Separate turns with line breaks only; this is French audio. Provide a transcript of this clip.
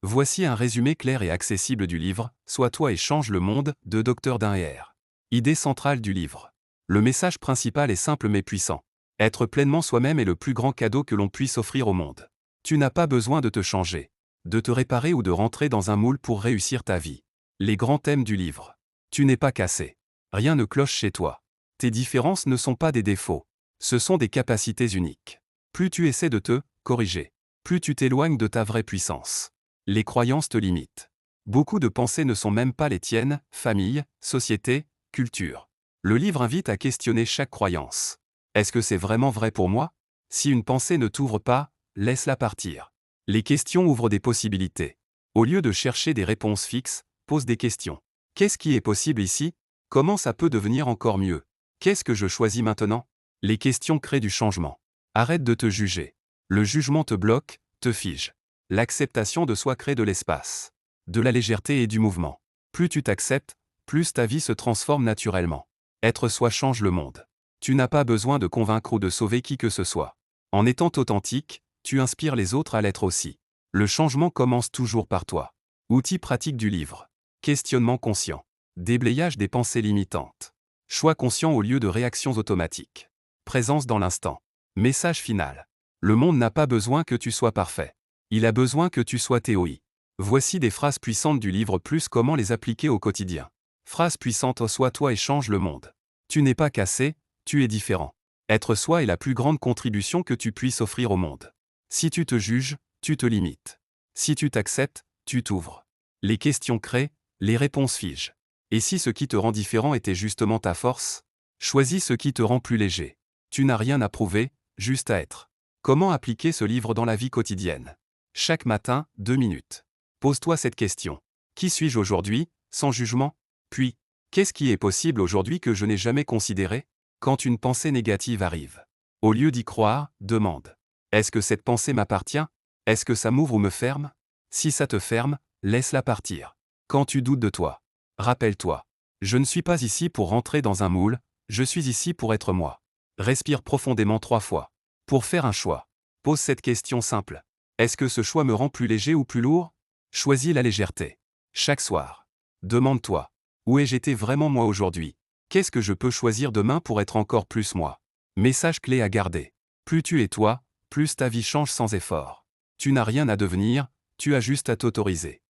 Voici un résumé clair et accessible du livre « Sois toi et change le monde » de Dr Dinher. Idée centrale du livre. Le message principal est simple mais puissant. Être pleinement soi-même est le plus grand cadeau que l'on puisse offrir au monde. Tu n'as pas besoin de te changer, de te réparer ou de rentrer dans un moule pour réussir ta vie. Les grands thèmes du livre. Tu n'es pas cassé. Rien ne cloche chez toi. Tes différences ne sont pas des défauts. Ce sont des capacités uniques. Plus tu essaies de te corriger, plus tu t'éloignes de ta vraie puissance. Les croyances te limitent. Beaucoup de pensées ne sont même pas les tiennes, famille, société, culture. Le livre invite à questionner chaque croyance. Est-ce que c'est vraiment vrai pour moi? Si une pensée ne t'ouvre pas, laisse-la partir. Les questions ouvrent des possibilités. Au lieu de chercher des réponses fixes, pose des questions. Qu'est-ce qui est possible ici? Comment ça peut devenir encore mieux? Qu'est-ce que je choisis maintenant? Les questions créent du changement. Arrête de te juger. Le jugement te bloque, te fige. L'acceptation de soi crée de l'espace, de la légèreté et du mouvement. Plus tu t'acceptes, plus ta vie se transforme naturellement. Être soi change le monde. Tu n'as pas besoin de convaincre ou de sauver qui que ce soit. En étant authentique, tu inspires les autres à l'être aussi. Le changement commence toujours par toi. Outils pratiques du livre. Questionnement conscient. Déblayage des pensées limitantes. Choix conscient au lieu de réactions automatiques. Présence dans l'instant. Message final. Le monde n'a pas besoin que tu sois parfait. Il a besoin que tu sois TOI. Voici des phrases puissantes du livre plus comment les appliquer au quotidien. Phrase puissante: sois toi et change le monde. Tu n'es pas cassé, tu es différent. Être soi est la plus grande contribution que tu puisses offrir au monde. Si tu te juges, tu te limites. Si tu t'acceptes, tu t'ouvres. Les questions créent, les réponses figent. Et si ce qui te rend différent était justement ta force? Choisis ce qui te rend plus léger. Tu n'as rien à prouver, juste à être. Comment appliquer ce livre dans la vie quotidienne? Chaque matin, 2 minutes. Pose-toi cette question. Qui suis-je aujourd'hui, sans jugement? Puis, qu'est-ce qui est possible aujourd'hui que je n'ai jamais considéré? Quand une pensée négative arrive, au lieu d'y croire, demande. Est-ce que cette pensée m'appartient? Est-ce que ça m'ouvre ou me ferme? Si ça te ferme, laisse-la partir. Quand tu doutes de toi, rappelle-toi. Je ne suis pas ici pour rentrer dans un moule, je suis ici pour être moi. Respire profondément 3 fois. Pour faire un choix, pose cette question simple. Est-ce que ce choix me rend plus léger ou plus lourd? Choisis la légèreté. Chaque soir, demande-toi. Où ai-je été vraiment moi aujourd'hui? Qu'est-ce que je peux choisir demain pour être encore plus moi? Message clé à garder. Plus tu es toi, plus ta vie change sans effort. Tu n'as rien à devenir, tu as juste à t'autoriser.